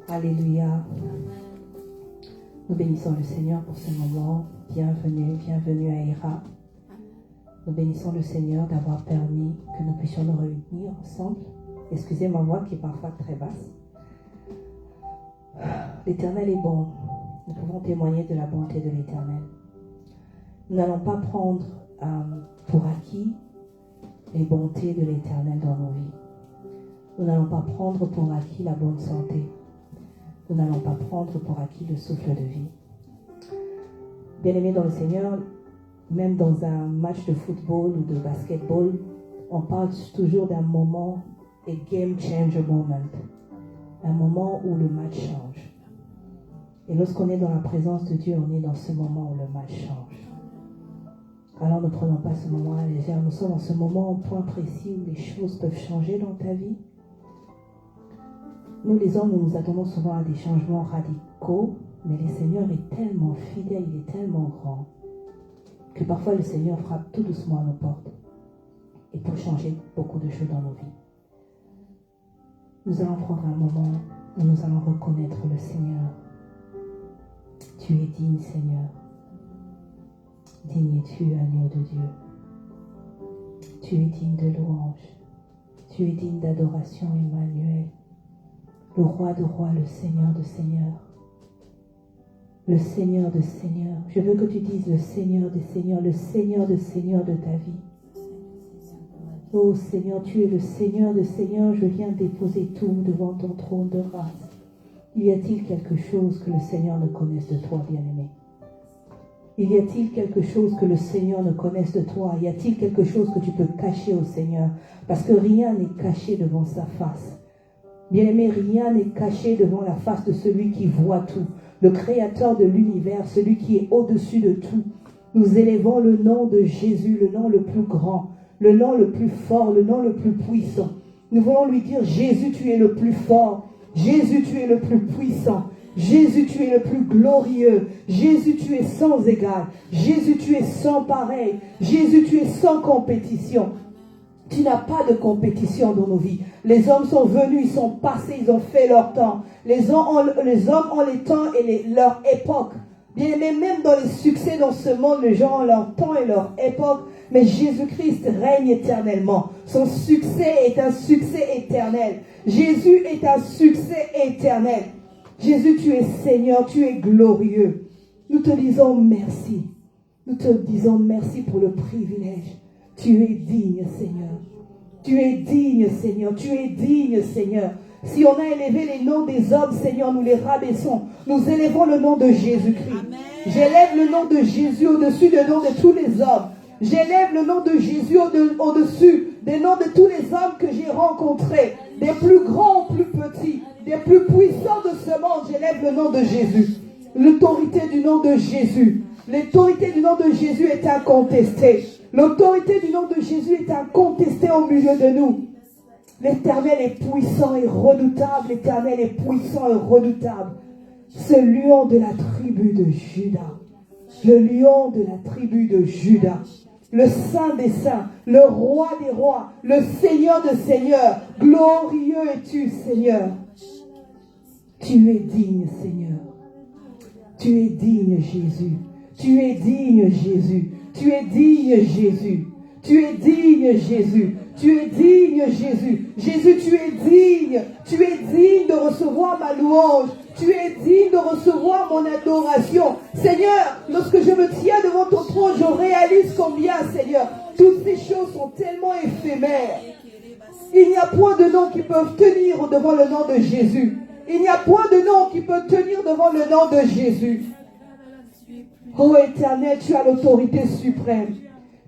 Alléluia. Nous bénissons le Seigneur pour ce moment. Bienvenue, bienvenue à Ira. Nous bénissons le Seigneur d'avoir permis que nous puissions nous réunir ensemble. Excusez ma voix qui est parfois très basse. L'Éternel est bon. Nous pouvons témoigner de la bonté de l'Éternel. Nous n'allons pas prendre pour acquis les bontés de l'Éternel dans nos vies. Nous n'allons pas prendre pour acquis la bonne santé. Nous n'allons pas prendre pour acquis le souffle de vie. Bien-aimés dans le Seigneur, même dans un match de football ou de basketball, on parle toujours d'un moment, a game changer moment, un moment où le match change. Et lorsqu'on est dans la présence de Dieu, on est dans ce moment où le match change. Alors ne prenons pas ce moment à la légère, nous sommes dans ce moment au point précis où les choses peuvent changer dans ta vie. Nous les hommes, nous nous attendons souvent à des changements radicaux, mais le Seigneur est tellement fidèle, il est tellement grand, que parfois le Seigneur frappe tout doucement à nos portes et pour changer beaucoup de choses dans nos vies. Nous allons prendre un moment où nous allons reconnaître le Seigneur. Tu es digne, Seigneur. Digne es-tu, agneau de Dieu. Tu es digne de louange. Tu es digne d'adoration, Emmanuel. Le roi de rois, le Seigneur de seigneurs. Le Seigneur de seigneurs. Je veux que tu dises le Seigneur des seigneurs, le Seigneur de seigneurs de ta vie. Oh Seigneur, tu es le Seigneur de seigneurs. Je viens déposer tout devant ton trône de grâce. Y a-t-il quelque chose que le Seigneur ne connaisse de toi, bien-aimé? Y a-t-il quelque chose que le Seigneur ne connaisse de toi? Y a-t-il quelque chose que tu peux cacher au Seigneur? Parce que rien n'est caché devant sa face. Bien-aimé, rien n'est caché devant la face de celui qui voit tout, le créateur de l'univers, celui qui est au-dessus de tout. Nous élevons le nom de Jésus, le nom le plus grand, le nom le plus fort, le nom le plus puissant. Nous voulons lui dire, Jésus, tu es le plus fort. Jésus, tu es le plus puissant. Jésus, tu es le plus glorieux. Jésus, tu es sans égal. Jésus, tu es sans pareil. Jésus, tu es sans compétition. Tu n'as pas de compétition dans nos vies. Les hommes sont venus, ils sont passés, ils ont fait leur temps. Les hommes ont les temps et leur époque. Bien aimé, même dans les succès dans ce monde, les gens ont leur temps et leur époque. Mais Jésus-Christ règne éternellement. Son succès est un succès éternel. Jésus est un succès éternel. Jésus, tu es Seigneur, tu es glorieux. Nous te disons merci. Nous te disons merci pour le privilège. Tu es digne, Seigneur. Tu es digne, Seigneur. Tu es digne, Seigneur. Si on a élevé les noms des hommes, Seigneur, nous les rabaissons. Nous élevons le nom de Jésus-Christ. J'élève le nom de Jésus au-dessus du nom de tous les hommes. J'élève le nom de Jésus au-dessus des noms de tous les hommes que j'ai rencontrés. Des plus grands aux plus petits. Des plus puissants de ce monde. J'élève le nom de Jésus. L'autorité du nom de Jésus. L'autorité du nom de Jésus est incontestée. L'autorité du nom de Jésus est incontestée au milieu de nous. L'Éternel est puissant et redoutable. L'Éternel est puissant et redoutable. Ce lion de la tribu de Juda. Le lion de la tribu de Juda. Le Saint des Saints. Le Roi des Rois. Le Seigneur de Seigneurs. Glorieux es-tu, Seigneur. Tu es digne, Seigneur. Tu es digne, Jésus. Tu es digne, Jésus. Tu es digne, Jésus. Tu es digne, Jésus. Tu es digne, Jésus. Jésus, tu es digne. Tu es digne de recevoir ma louange. Tu es digne de recevoir mon adoration. Seigneur, lorsque je me tiens devant ton trône, je réalise combien, Seigneur, toutes ces choses sont tellement éphémères. Il n'y a point de nom qui peuvent tenir devant le nom de Jésus. Il n'y a point de nom qui peut tenir devant le nom de Jésus. Oh Éternel, tu as l'autorité suprême.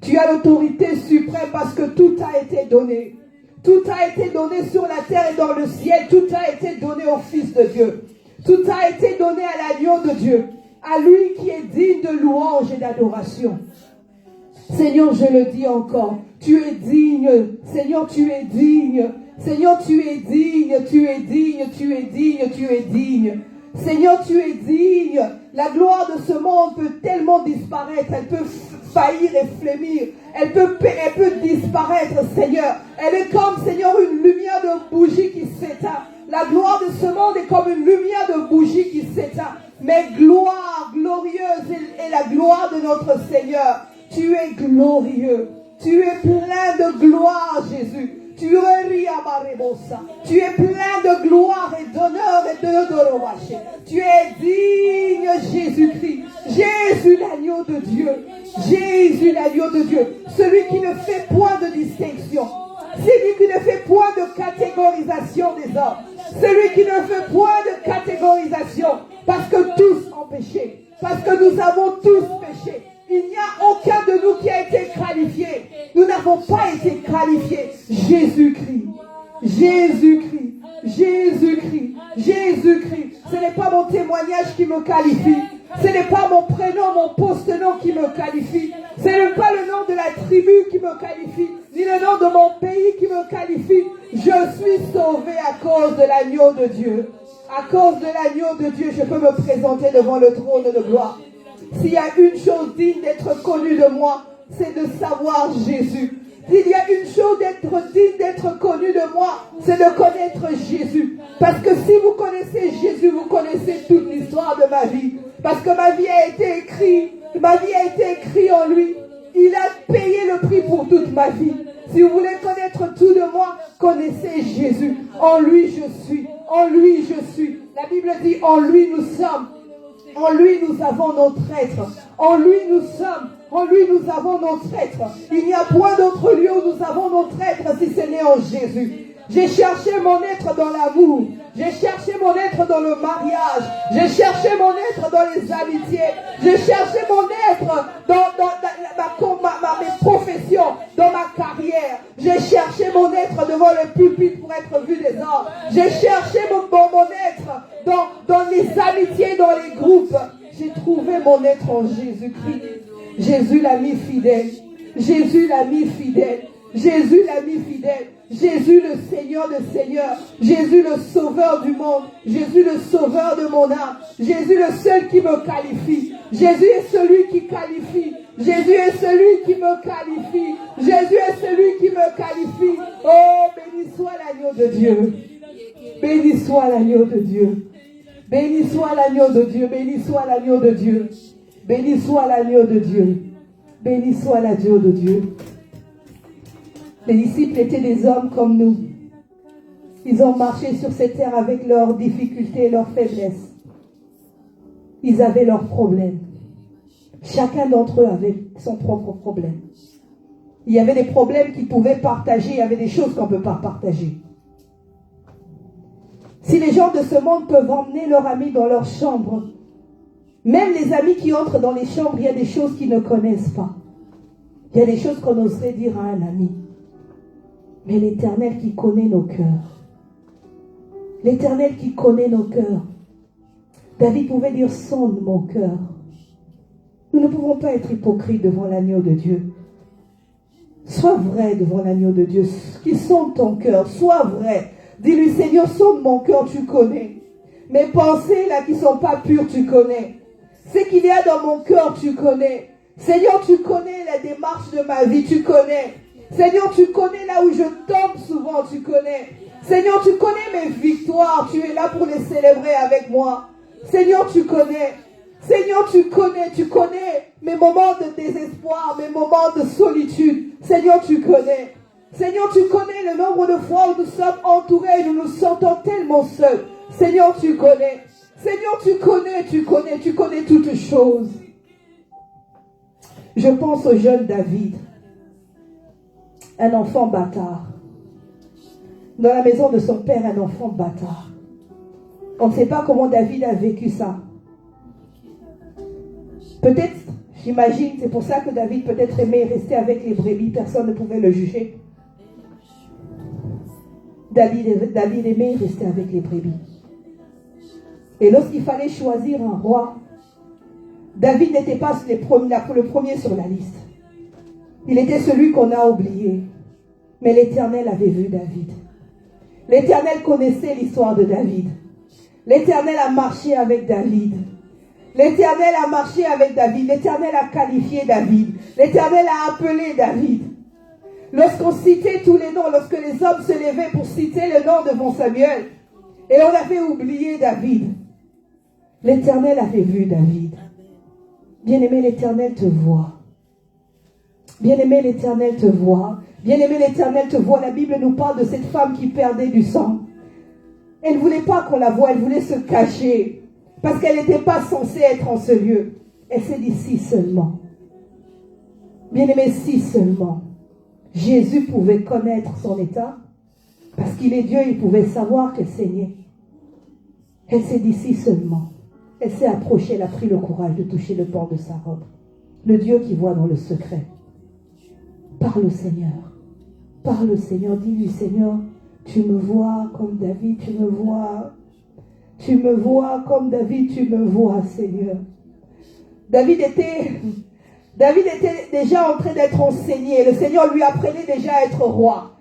Tu as l'autorité suprême parce que tout a été donné. Tout a été donné sur la terre et dans le ciel. Tout a été donné au Fils de Dieu. Tout a été donné à l'agneau de Dieu. À lui qui est digne de louange et d'adoration. Seigneur, je le dis encore. Tu es digne. Seigneur, tu es digne. Seigneur, tu es digne. Tu es digne. Tu es digne. Tu es digne. Seigneur, tu es digne. La gloire de ce monde peut tellement disparaître. Elle peut faillir et flémir. Elle peut disparaître, Seigneur. Elle est comme, Seigneur, une lumière de bougie qui s'éteint. La gloire de ce monde est comme une lumière de bougie qui s'éteint. Mais gloire, glorieuse est la gloire de notre Seigneur. Tu es glorieux. Tu es plein de gloire, Jésus. Tu es plein de gloire et d'honneur et de dorobaché. Tu es digne, Jésus-Christ. Jésus, l'agneau de Dieu. Jésus, l'agneau de Dieu. Celui qui ne fait point de distinction. Celui qui ne fait point de catégorisation des hommes. Celui qui ne fait point de catégorisation. Parce que tous ont péché. Parce que nous avons tous péché. Il n'y a aucun de nous qui a été qualifié. Nous n'avons pas été qualifiés. Jésus-Christ. Jésus-Christ. Jésus-Christ. Jésus-Christ. Ce n'est pas mon témoignage qui me qualifie. Ce n'est pas mon prénom, mon post-nom qui me qualifie. Ce n'est pas le nom de la tribu qui me qualifie, ni le nom de mon pays qui me qualifie. Je suis sauvé à cause de l'agneau de Dieu. À cause de l'agneau de Dieu, je peux me présenter devant le trône de gloire. S'il y a une chose digne d'être connue de moi, c'est de savoir Jésus. S'il y a une chose digne d'être connue de moi, c'est de connaître Jésus. Parce que si vous connaissez Jésus, vous connaissez toute l'histoire de ma vie. Parce que ma vie a été écrite en lui. Il a payé le prix pour toute ma vie. Si vous voulez connaître tout de moi, connaissez Jésus. En lui je suis. En lui je suis. La Bible dit en lui nous sommes. En lui nous avons notre être. En lui nous sommes. En lui nous avons notre être. Il n'y a point d'autre lieu où nous avons notre être si ce n'est en Jésus. J'ai cherché mon être dans l'amour. J'ai cherché mon être dans le mariage. J'ai cherché mon être dans les amitiés. J'ai cherché mon être dans mes professions, dans ma carrière. J'ai cherché mon être devant le pupitre pour être vu des hommes. J'ai cherché mon être dans les amitiés, dans les groupes. J'ai trouvé mon être en Jésus-Christ. Jésus l'ami fidèle. Jésus l'ami fidèle. Jésus l'ami fidèle. Jésus le Seigneur de Seigneurs. Jésus le Sauveur du monde. Jésus le Sauveur de mon âme. Jésus le seul qui me qualifie. Jésus est celui qui qualifie. Jésus est celui qui me qualifie. Jésus est celui qui me qualifie. Oh, béni soit l'agneau de Dieu. Béni soit l'agneau de Dieu. Béni soit l'agneau de Dieu. Béni soit l'agneau de Dieu. Béni soit l'agneau de Dieu. Béni soit l'agneau de Dieu. Les disciples étaient des hommes comme nous. Ils ont marché sur cette terre avec leurs difficultés et leurs faiblesses. Ils avaient leurs problèmes. Chacun d'entre eux avait son propre problème. Il y avait des problèmes qu'ils pouvaient partager. Il y avait des choses qu'on ne peut pas partager. Si les gens de ce monde peuvent emmener leurs amis dans leur chambre, même les amis qui entrent dans les chambres, il y a des choses qu'ils ne connaissent pas. Il y a des choses qu'on oserait dire à un ami. Mais l'Éternel qui connaît nos cœurs. L'Éternel qui connaît nos cœurs. David pouvait dire, sonde mon cœur. Nous ne pouvons pas être hypocrites devant l'agneau de Dieu. Sois vrai devant l'agneau de Dieu. Qui sonde ton cœur. Sois vrai. Dis-lui, Seigneur, sonde mon cœur, tu connais. Mes pensées là qui ne sont pas pures, tu connais. Ce qu'il y a dans mon cœur, tu connais. Seigneur, tu connais la démarche de ma vie, tu connais. Seigneur, tu connais là où je tombe souvent, tu connais. Seigneur, tu connais mes victoires, tu es là pour les célébrer avec moi. Seigneur, tu connais. Seigneur, tu connais mes moments de désespoir, mes moments de solitude. Seigneur, tu connais. Seigneur, tu connais le nombre de fois où nous sommes entourés et nous nous sentons tellement seuls. Seigneur, tu connais. Seigneur, tu connais toutes choses. Je pense au jeune David. Un enfant bâtard. Dans la maison de son père, un enfant bâtard. On ne sait pas comment David a vécu ça. Peut-être, j'imagine, c'est pour ça que David peut-être aimait rester avec les brebis. Personne ne pouvait le juger. David aimait rester avec les brebis. Et lorsqu'il fallait choisir un roi, David n'était pas le premier sur la liste. Il était celui qu'on a oublié. Mais l'Éternel avait vu David. L'Éternel connaissait l'histoire de David. L'Éternel a marché avec David. L'Éternel a marché avec David. L'Éternel a qualifié David. L'Éternel a appelé David. Lorsqu'on citait tous les noms, lorsque les hommes se levaient pour citer le nom devant Samuel, Et on avait oublié David. L'Éternel avait vu David. Bien-aimé, l'Éternel te voit. Bien-aimé, l'Éternel te voit. Bien-aimé, l'Éternel te voit. La Bible nous parle de cette femme qui perdait du sang. Elle ne voulait pas qu'on la voie, elle voulait se cacher. Parce qu'elle n'était pas censée être en ce lieu. Elle s'est dit si seulement. Bien-aimé, si seulement. Jésus pouvait connaître son état. Parce qu'il est Dieu, il pouvait savoir qu'elle saignait. Elle s'est dit si seulement. Elle s'est approchée, elle a pris le courage de toucher le pan de sa robe. Le Dieu qui voit dans le secret. Parle au Seigneur. Parle au Seigneur. Dis-lui, Seigneur, tu me vois comme David, tu me vois. Tu me vois comme David, tu me vois, Seigneur. David était déjà en train d'être enseigné. Le Seigneur lui apprenait déjà à être roi.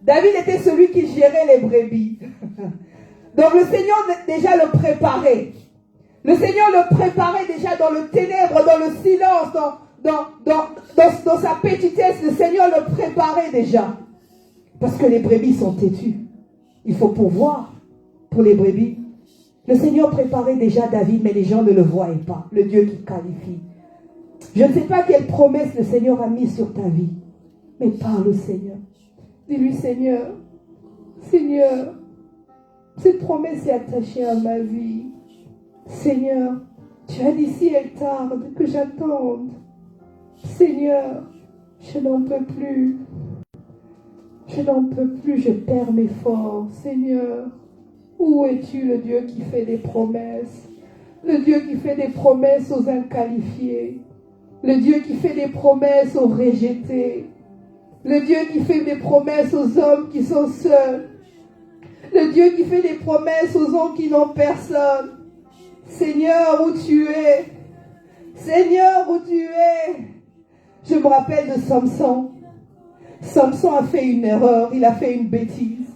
David était celui qui gérait les brebis. Donc le Seigneur déjà le préparait. Le Seigneur le préparait déjà dans le ténèbre, dans le silence, dans sa petitesse. Le Seigneur le préparait déjà. Parce que les brebis sont têtues. Il faut pourvoir pour les brebis. Le Seigneur préparait déjà David, mais les gens ne le voyaient pas. Le Dieu qui qualifie. Je ne sais pas quelle promesse le Seigneur a mise sur ta vie. Mais parle au Seigneur. Dis-lui, Seigneur, Seigneur, cette promesse est attachée à ma vie. Seigneur, tu as dit si elle tarde, que j'attende. Seigneur, je n'en peux plus. Je n'en peux plus, je perds mes forces. Seigneur, où es-tu, le Dieu qui fait des promesses? Le Dieu qui fait des promesses aux inqualifiés. Le Dieu qui fait des promesses aux rejetés. Le Dieu qui fait des promesses aux hommes qui sont seuls. Le Dieu qui fait des promesses aux hommes qui n'ont personne. Seigneur, où tu es? Seigneur, où tu es? Je me rappelle de Samson. Samson a fait une erreur, il a fait une bêtise.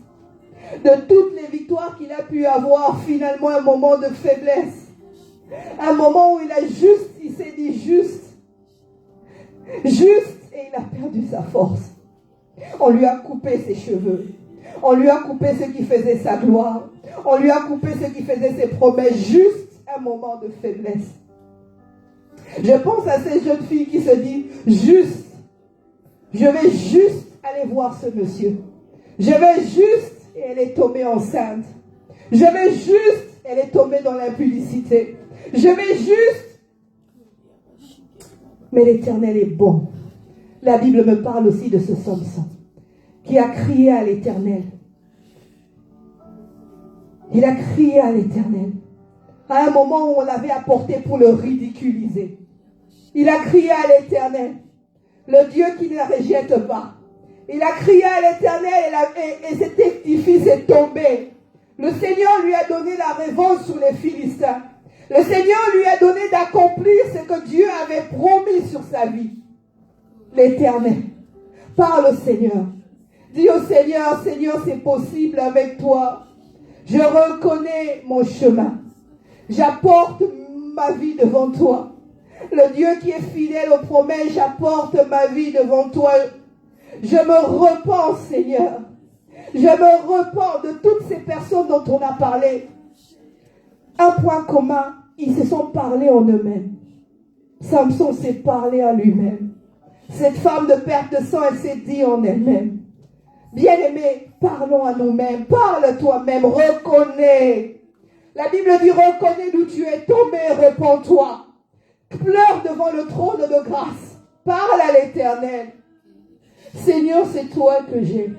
De toutes les victoires qu'il a pu avoir, finalement un moment de faiblesse. Un moment où il s'est dit juste, et il a perdu sa force. On lui a coupé ses cheveux. On lui a coupé ce qui faisait sa gloire. On lui a coupé ce qui faisait ses promesses. Juste un moment de faiblesse. Je pense à ces jeunes filles qui se disent, je vais juste aller voir ce monsieur. Je vais juste, et elle est tombée enceinte. Je vais juste, elle est tombée dans l'impudicité. Je vais juste. Mais l'Éternel est bon. La Bible me parle aussi de ce Samson qui a crié à l'Éternel. Il a crié à l'Éternel. À un moment où on l'avait apporté pour le ridiculiser. Il a crié à l'Éternel. Le Dieu qui ne la rejette pas. Il a crié à l'Éternel et cet édifice est tombé. Le Seigneur lui a donné la revanche sur les Philistins. Le Seigneur lui a donné d'accomplir ce que Dieu avait promis sur sa vie. L'Éternel. Parle au Seigneur. Dis au Seigneur, Seigneur, c'est possible avec toi. Je reconnais mon chemin. J'apporte ma vie devant toi. Le Dieu qui est fidèle aux promesses, j'apporte ma vie devant toi. Je me repens, Seigneur. Je me repens de toutes ces personnes dont on a parlé. Un point commun, ils se sont parlé en eux-mêmes. Samson s'est parlé à lui-même. Cette femme de perte de sang, elle s'est dit en elle-même. Bien-aimés, parlons à nous-mêmes. Parle toi-même, reconnais. La Bible dit, reconnais d'où tu es tombé, repens-toi. Pleure devant le trône de grâce. Parle à l'Éternel. Seigneur, c'est toi que j'ai.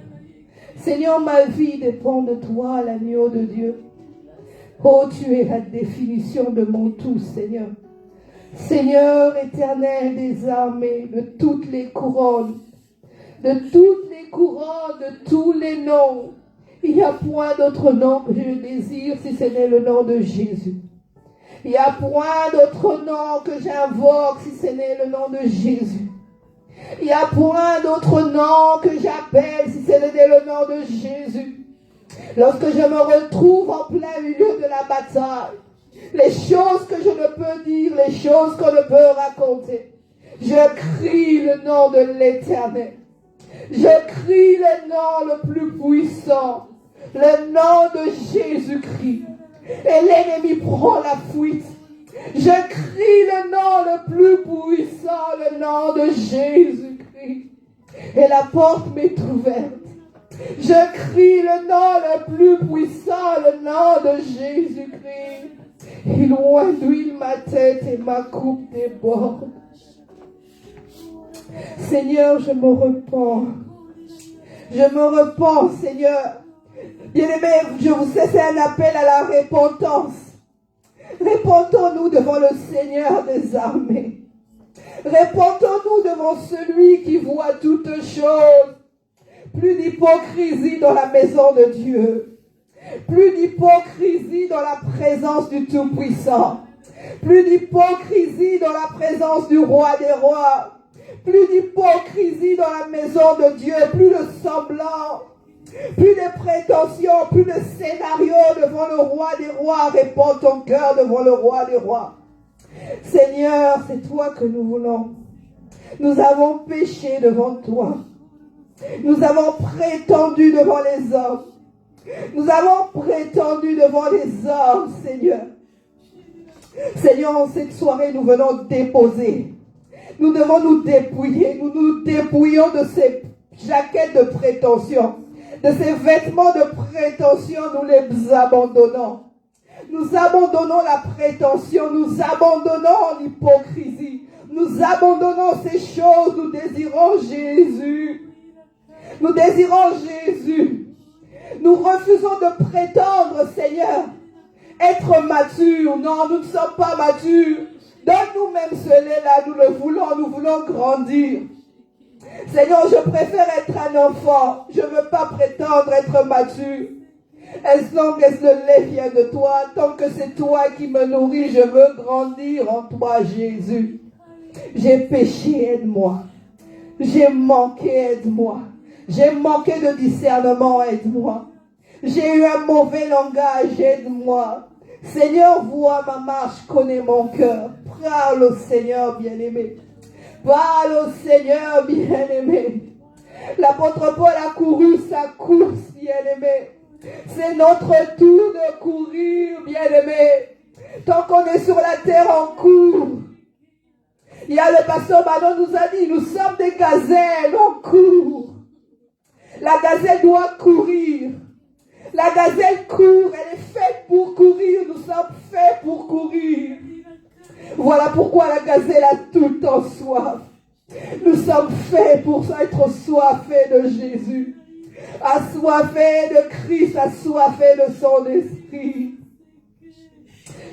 Seigneur, ma vie dépend de toi, l'agneau de Dieu. Oh, tu es la définition de mon tout, Seigneur. Seigneur éternel des armées, de toutes les couronnes, de tous les noms. Il n'y a point d'autre nom que je désire si ce n'est le nom de Jésus. Il n'y a point d'autre nom que j'invoque si ce n'est le nom de Jésus. Il n'y a point d'autre nom que j'appelle si ce n'est le nom de Jésus. Lorsque je me retrouve en plein milieu de la bataille, les choses que je ne peux dire, les choses qu'on ne peut raconter, je crie le nom de l'Éternel. Je crie le nom le plus puissant. Le nom de Jésus-Christ. Et l'ennemi prend la fuite. Je crie le nom le plus puissant, le nom de Jésus-Christ. Et la porte m'est ouverte. Je crie le nom le plus puissant, le nom de Jésus-Christ. Il oint d'huile ma tête et ma coupe déborde. Seigneur, je me repens. Je me repens, Seigneur. Bien-aimés, je vous sais, c'est un appel à la repentance. Répentons-nous devant le Seigneur des armées. Répentons-nous devant celui qui voit toutes choses. Plus d'hypocrisie dans la maison de Dieu. Plus d'hypocrisie dans la présence du Tout-Puissant. Plus d'hypocrisie dans la présence du Roi des Rois. Plus d'hypocrisie dans la maison de Dieu. Plus de semblant. Plus de prétentions. Plus de scénarios devant le Roi des Rois. Réponds ton cœur devant le Roi des Rois. Seigneur, c'est toi que nous voulons. Nous avons péché devant toi. Nous avons prétendu devant les hommes. Nous avons prétendu devant les hommes, Seigneur. Seigneur, en cette soirée, nous venons déposer. Nous devons nous dépouiller. Nous nous dépouillons de ces jaquettes de prétention. De ces vêtements de prétention, nous les abandonnons. Nous abandonnons la prétention. Nous abandonnons l'hypocrisie. Nous abandonnons ces choses. Nous désirons Jésus. Nous désirons Jésus. Nous refusons de prétendre, Seigneur, être matures. Non, nous ne sommes pas matures. Donne-nous même ce lait-là, nous le voulons, nous voulons grandir. Seigneur, je préfère être un enfant. Je ne veux pas prétendre être mature. As long as le lait vient de toi, tant que c'est toi qui me nourris, je veux grandir en toi, Jésus. J'ai péché, aide-moi. J'ai manqué, aide-moi. J'ai manqué de discernement, aide-moi. J'ai eu un mauvais langage, aide-moi. Seigneur, vois ma marche, connais mon cœur. Parle au Seigneur bien-aimé. Parle au Seigneur bien-aimé. L'apôtre Paul a couru sa course, bien-aimé. C'est notre tour de courir, bien-aimé. Tant qu'on est sur la terre, on court. Il y a le pasteur Manon nous a dit, nous sommes des gazelles, on court. La gazelle doit courir. La gazelle court, elle est faite pour courir. Nous sommes faits pour courir. Voilà pourquoi la gazelle a tout le temps soif. Nous sommes faits pour être assoiffés de Jésus. Assoiffés de Christ, assoiffés de son esprit.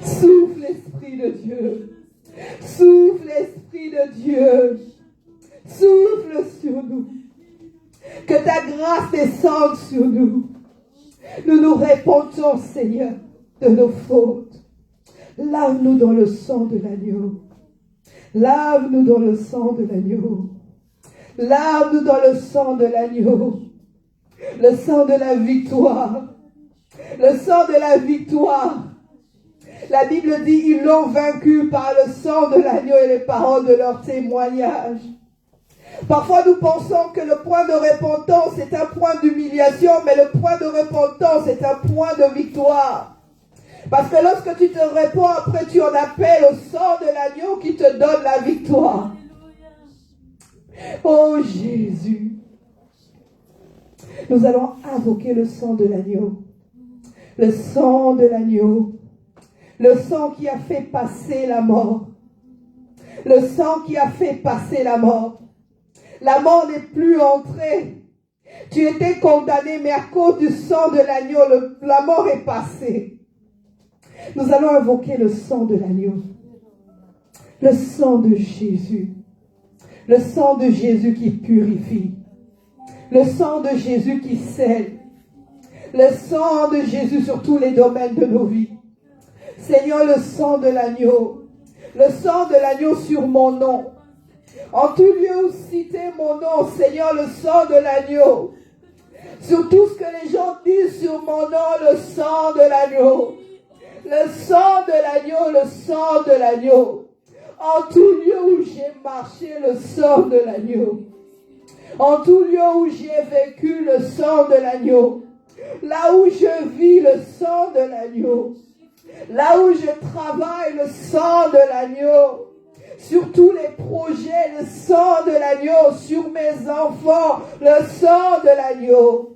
Souffle l'Esprit de Dieu. Souffle l'Esprit de Dieu. Souffle sur nous. Que ta grâce descende sur nous. Nous nous répentons, Seigneur, de nos fautes. Lave-nous dans le sang de l'agneau. Lave-nous dans le sang de l'agneau. Lave-nous dans le sang de l'agneau. Le sang de la victoire. Le sang de la victoire. La Bible dit, ils l'ont vaincu par le sang de l'agneau et les paroles de leur témoignage. Parfois, nous pensons que le point de repentance est un point d'humiliation, mais le point de repentance est un point de victoire. Parce que lorsque tu te répands, après tu en appelles au sang de l'agneau qui te donne la victoire. Oh Jésus, nous allons invoquer le sang de l'agneau. Le sang de l'agneau. Le sang qui a fait passer la mort. Le sang qui a fait passer la mort. La mort n'est plus entrée. Tu étais condamné, mais à cause du sang de l'agneau, la mort est passée. Nous allons invoquer le sang de l'agneau. Le sang de Jésus. Le sang de Jésus qui purifie. Le sang de Jésus qui scelle. Le sang de Jésus sur tous les domaines de nos vies. Seigneur, le sang de l'agneau. Le sang de l'agneau sur mon nom. En tout lieu où citer mon nom, Seigneur, le sang de l'agneau. Sur tout ce que les gens disent sur mon nom, le sang de l'agneau. Le sang de l'agneau, le sang de l'agneau. En tout lieu où j'ai marché, le sang de l'agneau. En tout lieu où j'ai vécu, le sang de l'agneau. Là où je vis, le sang de l'agneau. Là où je travaille, le sang de l'agneau. Sur tous les projets, le sang de l'agneau. Sur mes enfants, le sang de l'agneau.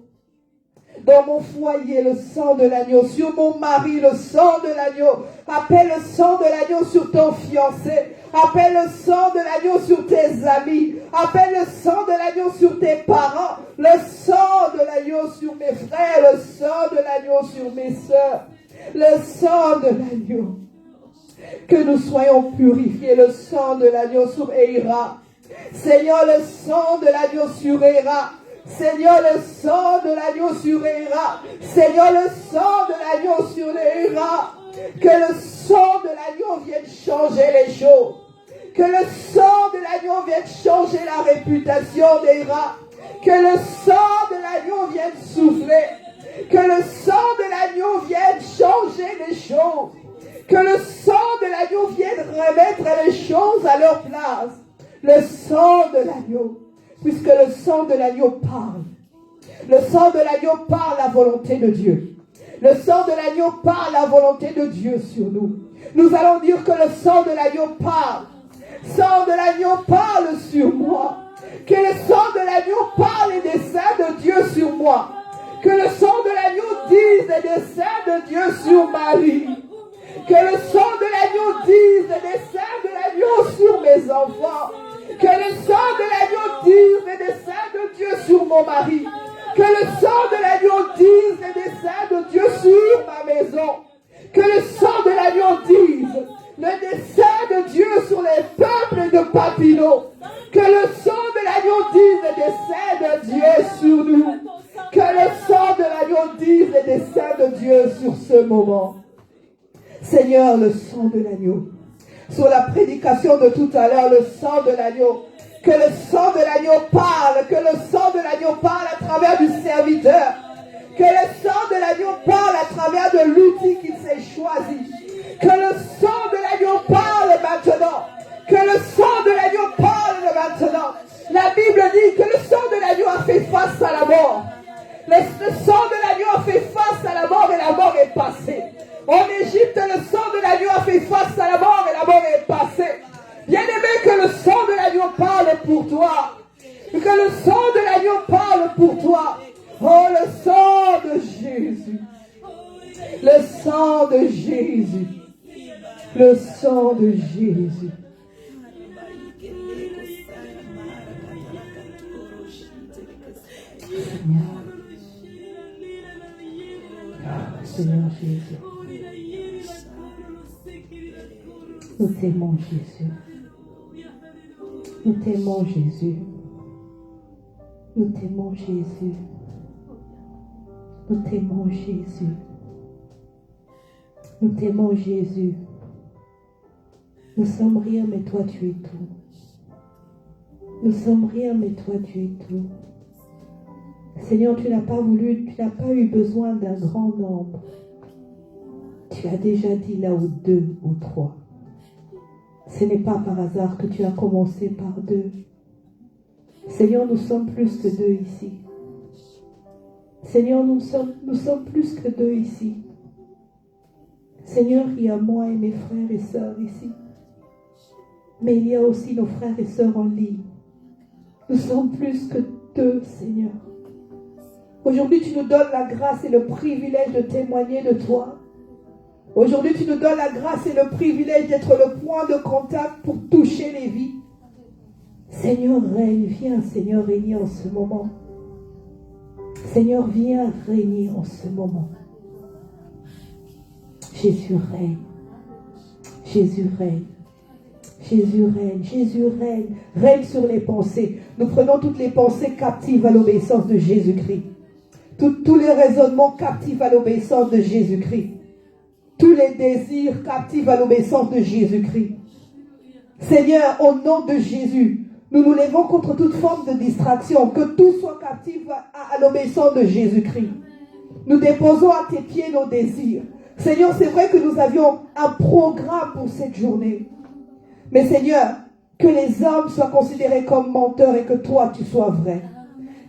Dans mon foyer, le sang de l'agneau. Sur mon mari, le sang de l'agneau. Appelle le sang de l'agneau sur ton fiancé. Appelle le sang de l'agneau sur tes amis. Appelle le sang de l'agneau sur tes parents. Le sang de l'agneau sur mes frères. Le sang de l'agneau sur mes sœurs. Le sang de l'agneau. Que nous soyons purifiés. Le sang de l'agneau sur Eira. Seigneur, le sang de l'agneau sur Eira. Seigneur, le sang de l'agneau sur Eira. Seigneur, le sang de l'agneau sur Eira. Que le sang de l'agneau vienne changer les choses. Que le sang de l'agneau vienne changer la réputation d'Eira. Que le sang de l'agneau vienne souffler. Que le sang de l'agneau vienne changer les choses. Que le sang de l'agneau vienne remettre les choses à leur place. Le sang de l'agneau. Puisque le sang de l'agneau parle. Le sang de l'agneau parle la volonté de Dieu. Le sang de l'agneau parle la volonté de Dieu sur nous. Nous allons dire que le sang de l'agneau parle. Sang de l'agneau parle sur moi. Que le sang de l'agneau parle les desseins de Dieu sur moi. Que le sang de l'agneau dise les desseins de Dieu sur ma vie. Que le sang de l'agneau dise les desseins de l'agneau sur mes enfants. Que le sang de l'agneau dise les desseins de Dieu sur mon mari. Que le sang de l'agneau dise les desseins de Dieu sur ma maison. Que le sang de l'agneau dise le dessein de Dieu sur les peuples de Papineau. Que le sang de l'agneau dise les desseins de Dieu sur nous. Que le sang de l'agneau dise les desseins de Dieu sur ce moment. Seigneur, le sang de l'agneau. Sur la prédication de tout à l'heure, le sang de l'agneau. Que le sang de l'agneau parle. Que le sang de l'agneau parle à travers du serviteur. Que le sang de l'agneau parle à travers de l'outil qu'il s'est choisi. Que le sang de l'agneau parle maintenant. Que le sang de l'agneau parle maintenant. La Bible dit que le sang de l'agneau a fait face à la mort. Le sang de l'agneau a fait face à la mort et la mort est passée. En Égypte, le sang de l'agneau a fait face à la mort et la mort est passée. Bien-aimé, que le sang de l'agneau parle pour toi. Que le sang de l'agneau parle pour toi. Oh, le sang de Jésus. Le sang de Jésus. Le sang de Jésus. Seigneur. Seigneur Jésus. Nous t'aimons Jésus. Nous t'aimons Jésus. Nous t'aimons Jésus. Nous t'aimons Jésus. Nous t'aimons Jésus. Nous sommes rien, mais toi tu es tout. Nous sommes rien, mais toi tu es tout. Seigneur, tu n'as pas voulu, tu n'as pas eu besoin d'un grand nombre. Tu as déjà dit là où 2 ou 3. Ce n'est pas par hasard que tu as commencé par 2. Seigneur, nous sommes plus que 2 ici. Seigneur, nous sommes plus que 2 ici. Seigneur, il y a moi et mes frères et sœurs ici. Mais il y a aussi nos frères et sœurs en ligne. Nous sommes plus que 2, Seigneur. Aujourd'hui, tu nous donnes la grâce et le privilège de témoigner de toi. Aujourd'hui, tu nous donnes la grâce et le privilège d'être le point de contact pour toucher les vies. Seigneur, règne, viens, Seigneur, régner en ce moment. Seigneur, viens régner en ce moment. Jésus règne. Jésus règne. Jésus règne. Jésus règne. Règne sur les pensées. Nous prenons toutes les pensées captives à l'obéissance de Jésus-Christ. Tous les raisonnements captifs à l'obéissance de Jésus-Christ. Tous les désirs captifs à l'obéissance de Jésus-Christ. Seigneur, au nom de Jésus, nous nous levons contre toute forme de distraction. Que tout soit captif à l'obéissance de Jésus-Christ. Nous déposons à tes pieds nos désirs. Seigneur, c'est vrai que nous avions un programme pour cette journée. Mais Seigneur, que les hommes soient considérés comme menteurs et que toi, tu sois vrai.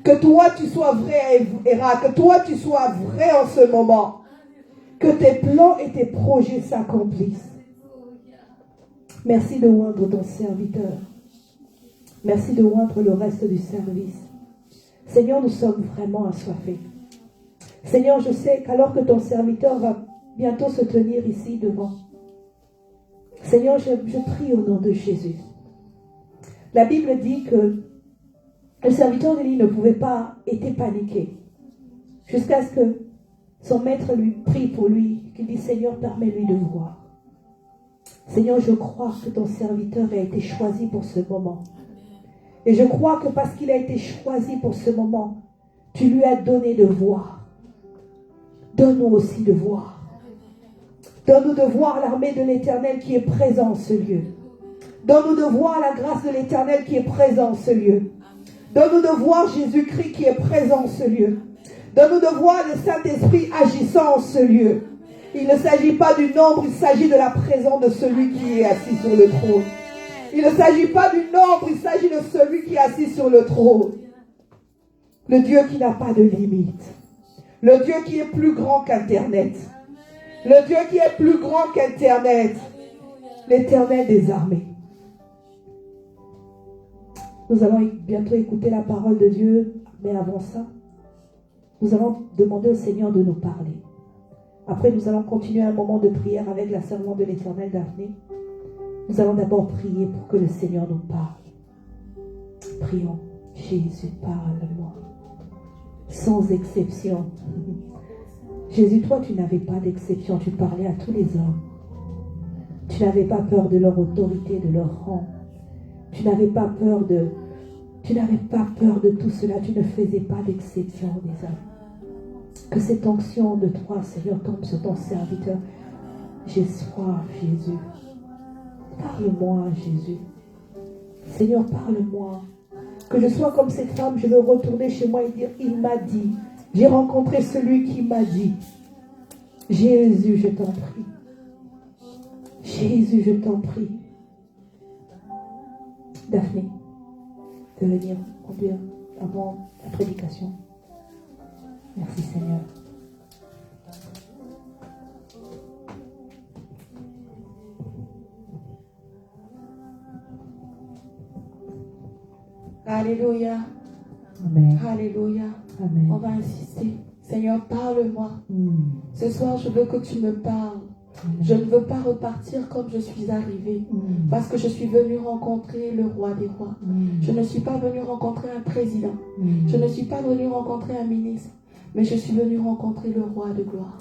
Que toi, tu sois vrai, Héra, que toi, tu sois vrai en ce moment. Que tes plans et tes projets s'accomplissent. Merci de oindre ton serviteur. Merci de oindre le reste du service. Seigneur, nous sommes vraiment assoiffés. Seigneur, je sais qu'alors que ton serviteur va bientôt se tenir ici devant, Seigneur, je prie au nom de Jésus. La Bible dit que le serviteur d'Élie ne pouvait pas être paniqué jusqu'à ce que son maître lui prie pour lui, qu'il dit, Seigneur, permets-lui de voir. Seigneur, je crois que ton serviteur a été choisi pour ce moment. Et je crois que parce qu'il a été choisi pour ce moment, tu lui as donné de voir. Donne-nous aussi de voir. Donne-nous de voir l'armée de l'Éternel qui est présente en ce lieu. Donne-nous de voir la grâce de l'Éternel qui est présente en ce lieu. Donne-nous de voir Jésus-Christ qui est présent en ce lieu. Donne-nous de voir le Saint-Esprit agissant en ce lieu. Il ne s'agit pas du nombre, il s'agit de la présence de celui qui est assis sur le trône. Il ne s'agit pas du nombre, il s'agit de celui qui est assis sur le trône. Le Dieu qui n'a pas de limite. Le Dieu qui est plus grand qu'Internet. Le Dieu qui est plus grand qu'Internet. L'Éternel des armées. Nous allons bientôt écouter la parole de Dieu, mais avant ça, nous allons demander au Seigneur de nous parler. Après, nous allons continuer un moment de prière avec la servante de l'Éternel Daphné. Nous allons d'abord prier pour que le Seigneur nous parle. Prions. Jésus, parle-moi. Sans exception. Jésus, toi, tu n'avais pas d'exception. Tu parlais à tous les hommes. Tu n'avais pas peur de leur autorité, de leur rang. Tu n'avais pas peur de tout cela. Tu ne faisais pas d'exception des hommes. Que cette onction de toi, Seigneur, tombe sur ton serviteur. J'ai soif, Jésus. Parle-moi, Jésus. Seigneur, parle-moi. Que je sois comme cette femme, je veux retourner chez moi et dire, il m'a dit. J'ai rencontré celui qui m'a dit. Jésus, je t'en prie. Jésus, je t'en prie. Daphné, de venir conduire avant la prédication. Merci Seigneur. Alléluia. Amen. Alléluia. Amen. On va insister. Seigneur, parle-moi. Ce soir, je veux que tu me parles. Je ne veux pas repartir comme je suis arrivée. Parce que je suis venue rencontrer le roi des rois. Je ne suis pas venue rencontrer un président. Je ne suis pas venue rencontrer un ministre. Mais je suis venue rencontrer le roi de gloire.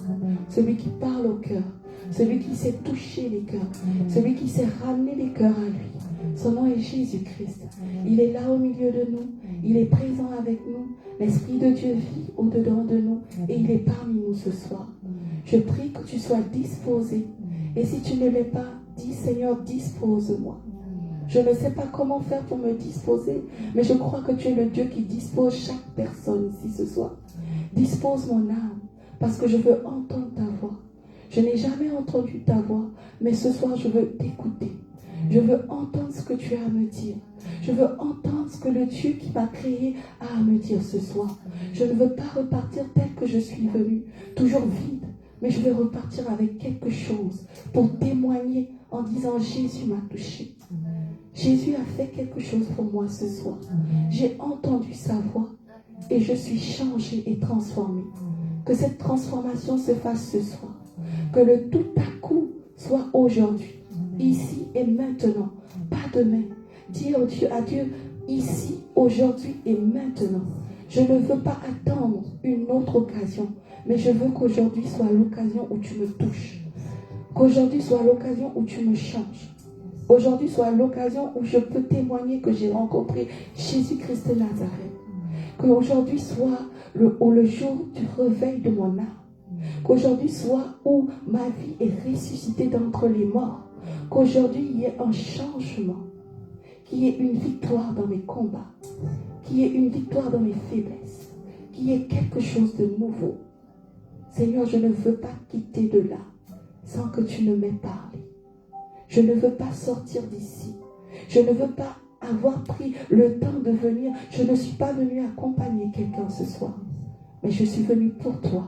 Celui qui parle au cœur. Celui qui sait toucher les cœurs. Celui qui sait ramener les cœurs à lui. Son nom est Jésus-Christ. Il est là au milieu de nous. Il est présent avec nous. L'Esprit de Dieu vit au-dedans de nous. Et il est parmi nous ce soir. Je prie que tu sois disposé. Et si tu ne l'es pas, dis Seigneur, dispose-moi. Je ne sais pas comment faire pour me disposer. Mais je crois que tu es le Dieu qui dispose chaque personne ici ce soir. Dispose mon âme. Parce que je veux entendre ta voix. Je n'ai jamais entendu ta voix. Mais ce soir, je veux t'écouter. Je veux entendre ce que tu as à me dire. Je veux entendre ce que le Dieu qui m'a créé a à me dire ce soir. Je ne veux pas repartir tel que je suis venue, toujours vide. Mais je veux repartir avec quelque chose pour témoigner en disant Jésus m'a touché. Jésus a fait quelque chose pour moi ce soir. J'ai entendu sa voix et je suis changée et transformée. Que cette transformation se fasse ce soir. Que le tout à coup soit aujourd'hui. Ici et maintenant, pas demain. Dis à Dieu, ici, aujourd'hui et maintenant. Je ne veux pas attendre une autre occasion, mais je veux qu'aujourd'hui soit l'occasion où tu me touches. Qu'aujourd'hui soit l'occasion où tu me changes. Aujourd'hui soit l'occasion où je peux témoigner que j'ai rencontré Jésus-Christ de Nazareth. Qu'aujourd'hui soit le jour du réveil de mon âme. Qu'aujourd'hui soit où ma vie est ressuscitée d'entre les morts. Qu'aujourd'hui il y ait un changement, qu'il y ait une victoire dans mes combats, qu'il y ait une victoire dans mes faiblesses, qu'il y ait quelque chose de nouveau. Seigneur, je ne veux pas quitter de là sans que tu ne m'aies parlé. Je ne veux pas sortir d'ici. Je ne veux pas avoir pris le temps de venir. Je ne suis pas venue accompagner quelqu'un ce soir, mais je suis venue pour toi.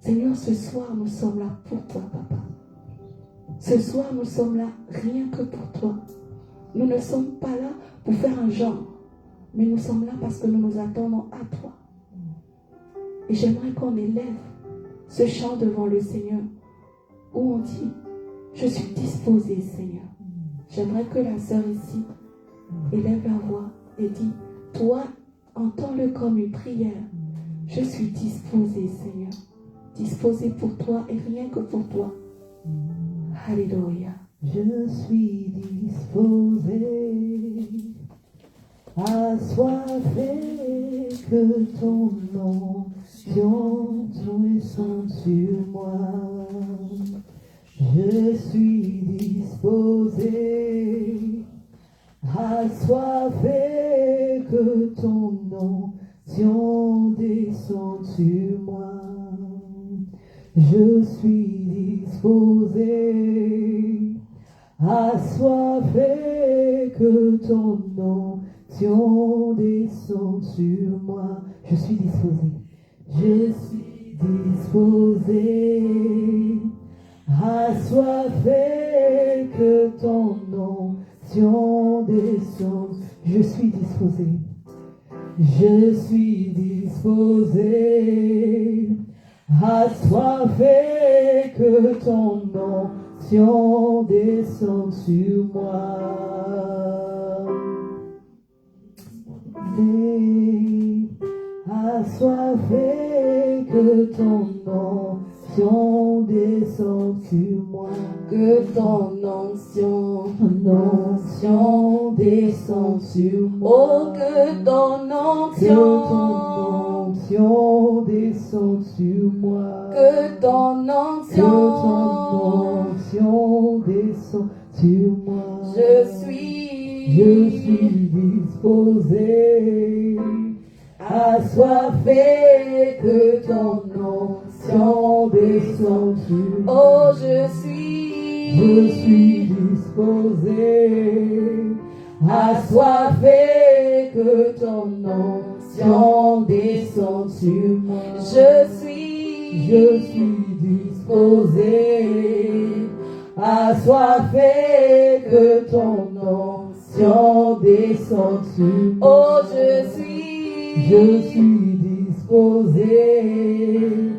Seigneur, ce soir, nous sommes là pour toi, Papa. Ce soir, nous sommes là rien que pour toi. Nous ne sommes pas là pour faire un genre, mais nous sommes là parce que nous nous attendons à toi. Et j'aimerais qu'on élève ce chant devant le Seigneur, où on dit, je suis disposée, Seigneur. J'aimerais que la sœur ici élève la voix et dit, toi, entends-le comme une prière. Je suis disposée, Seigneur. Disposée pour toi et rien que pour toi. Alléluia. Je suis disposée, assoiffée, que ton onction descende sur moi. Je suis disposée, assoiffée, que ton onction descende sur moi. Je suis disposée, assoiffée, que ton onction descende sur moi. Je suis disposée. Je suis disposée, assoiffée, que ton onction descende. Je suis disposée. Je suis disposée, assoiffée, que ton onction descende sur moi. Assoiffée, que ton onction descende sur moi. Que ton onction Descend sur moi. oh, que ton onction descend sur moi. que ton Que ton onction, onction descend sur moi. je suis disposée, assoiffée, que ton onction descend sur moi. oh, je suis disposée, assoiffée, que ton onction descende sur moi. je suis disposée, assoiffée, que ton onction descende sur moi. oh, je suis disposée,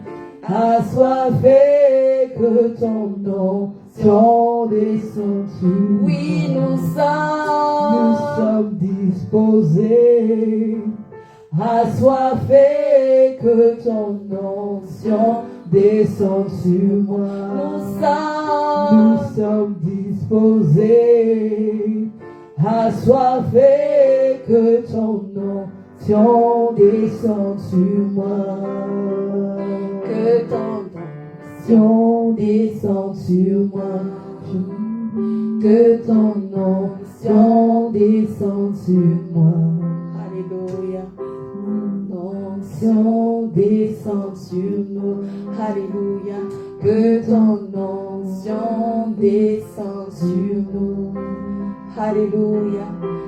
assoiffée, que ton onction descende sur moi. oui, nous sommes disposés, assoiffés, que ton onction descende sur moi. Nous sommes disposés, assoiffés, que ton onction descende sur moi. que ton Onction descende sur moi. Que ton onction descende sur moi. Alléluia. Onction descende sur nous. Alléluia. Que ton onction descende sur nous. Alléluia.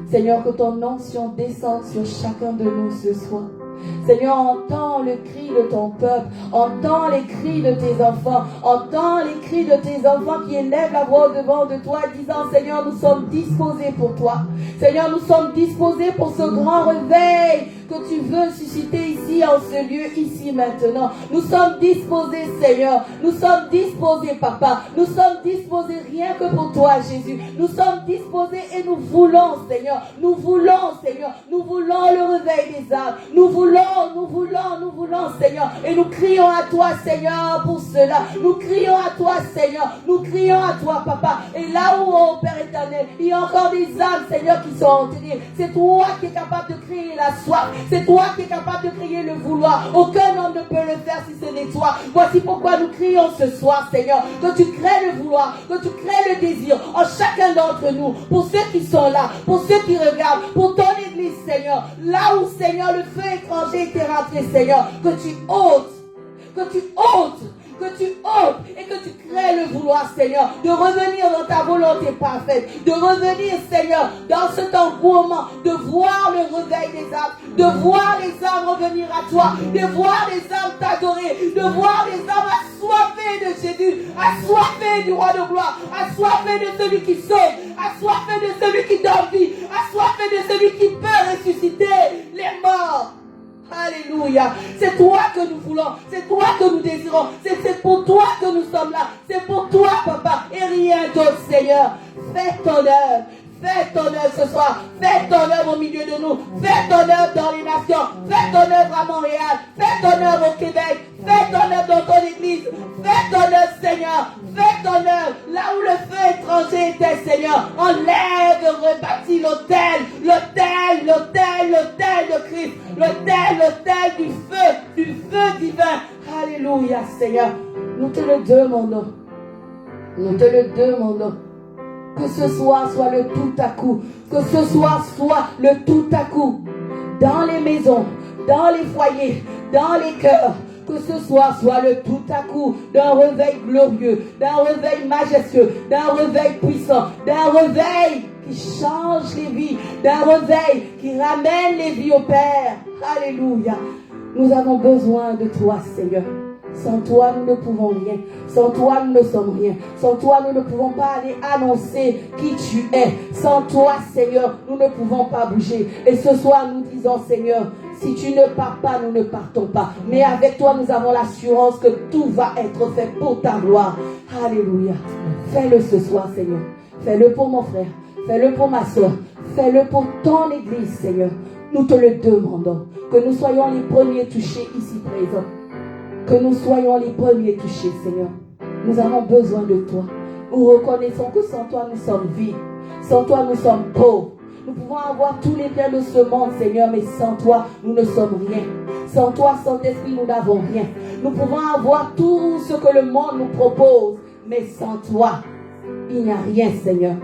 Seigneur, que ton onction descende sur chacun de nous ce soir. Seigneur, entends le cri de ton peuple, entends les cris de tes enfants, entends les cris de tes enfants qui élèvent la voix devant de toi, disant, Seigneur, nous sommes disposés pour toi. Seigneur, nous sommes disposés pour ce grand réveil que tu veux susciter ici, en ce lieu, ici, maintenant. Nous sommes disposés, Seigneur. Nous sommes disposés, Papa. Nous sommes disposés rien que pour toi, Jésus. Nous sommes disposés et nous voulons, Seigneur. Nous voulons, Seigneur. Nous voulons le réveil des âmes. Nous voulons, Seigneur. Et nous crions à toi, Seigneur, pour cela. Nous crions à toi, Seigneur. Nous crions à toi, Papa. Et là où, oh Père éternel, il y a encore des âmes, Seigneur, qui sont enterrées. C'est toi qui es capable de créer la soif. C'est toi qui es capable de créer le vouloir. Aucun homme ne peut le faire si ce n'est toi. Voici pourquoi nous crions ce soir, Seigneur, que tu crées le vouloir, que tu crées le désir en chacun d'entre nous. Pour ceux qui sont là, pour ceux qui regardent, pour ton église, Seigneur. Là où, Seigneur, le feu étranger était rentré, Seigneur, que tu ôtes et que tu crées le vouloir, Seigneur, de revenir dans ta volonté parfaite, de revenir, Seigneur, dans cet engouement, de voir le réveil des âmes, de voir les âmes revenir à toi, de voir les âmes t'adorer, de voir les âmes assoiffées de Jésus, assoiffées du roi de gloire, assoiffées de celui qui sauve, assoiffées de celui qui donne vie, assoiffées de celui qui peut ressusciter les morts. Alléluia. C'est toi que nous voulons. C'est toi que nous désirons. C'est pour toi que nous sommes là. C'est pour toi, Papa. Et rien d'autre, Seigneur. Fais ton œuvre. Fais ton œuvre ce soir. Fais ton œuvre au milieu de nous. Fais ton œuvre dans les nations. Fais ton œuvre à Montréal. Fais ton œuvre au Québec. Fais ton œuvre dans ton église. Fais ton œuvre, Seigneur. Fais ton œuvre. Là où le feu étranger était, Seigneur. Enlève, rebâtis l'autel. L'autel de Christ. L'autel du feu divin. Alléluia, Seigneur. Nous te le demandons. Nous te le demandons. Que ce soir soit le tout à coup. Que ce soir soit le tout à coup. Dans les maisons, dans les foyers, dans les cœurs. Que ce soir soit le tout à coup d'un réveil glorieux, d'un réveil majestueux, d'un réveil puissant, d'un réveil qui change les vies, d'un réveil qui ramène les vies au Père. Alléluia. Nous avons besoin de toi, Seigneur. Sans toi, nous ne pouvons rien. Sans toi, nous ne sommes rien. Sans toi, nous ne pouvons pas aller annoncer qui tu es. Sans toi, Seigneur, nous ne pouvons pas bouger. Et ce soir, nous disons, Seigneur, si tu ne pars pas, nous ne partons pas. Mais avec toi, nous avons l'assurance que tout va être fait pour ta gloire. Alléluia. Fais-le ce soir, Seigneur. Fais-le pour mon frère. Fais-le pour ma soeur. Fais-le pour ton église, Seigneur. Nous te le demandons. Que nous soyons les premiers touchés ici présents. Que nous soyons les premiers touchés, Seigneur. Nous avons besoin de toi. Nous reconnaissons que sans toi, nous sommes vides. Sans toi, nous sommes pauvres. Nous pouvons avoir tous les biens de ce monde, Seigneur, mais sans toi, nous ne sommes rien. Sans toi, Saint-Esprit, nous n'avons rien. Nous pouvons avoir tout ce que le monde nous propose, mais sans toi, il n'y a rien, Seigneur.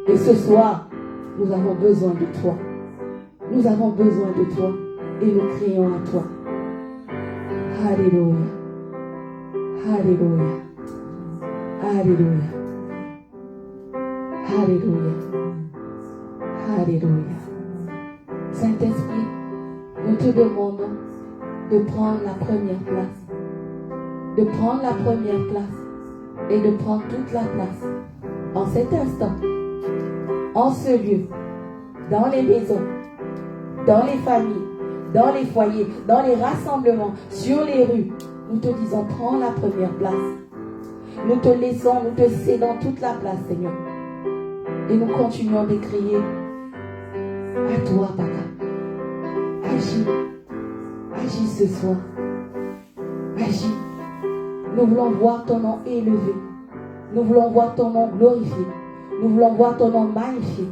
Et ce soir, nous avons besoin de toi. Nous avons besoin de toi et nous crions à toi. Alléluia. Alléluia. Alléluia. Alléluia. Alléluia. Saint-Esprit, nous te demandons de prendre la première place. De prendre la première place et de prendre toute la place. En cet instant, en ce lieu, dans les maisons, dans les familles, dans les foyers, dans les rassemblements, sur les rues, nous te disons, prends la première place. Nous te laissons, nous te cédons toute la place, Seigneur. Et nous continuons de crier à toi, Papa. Agis. Agis ce soir. Agis. Nous voulons voir ton nom élevé. Nous voulons voir ton nom glorifié. Nous voulons voir ton nom magnifié.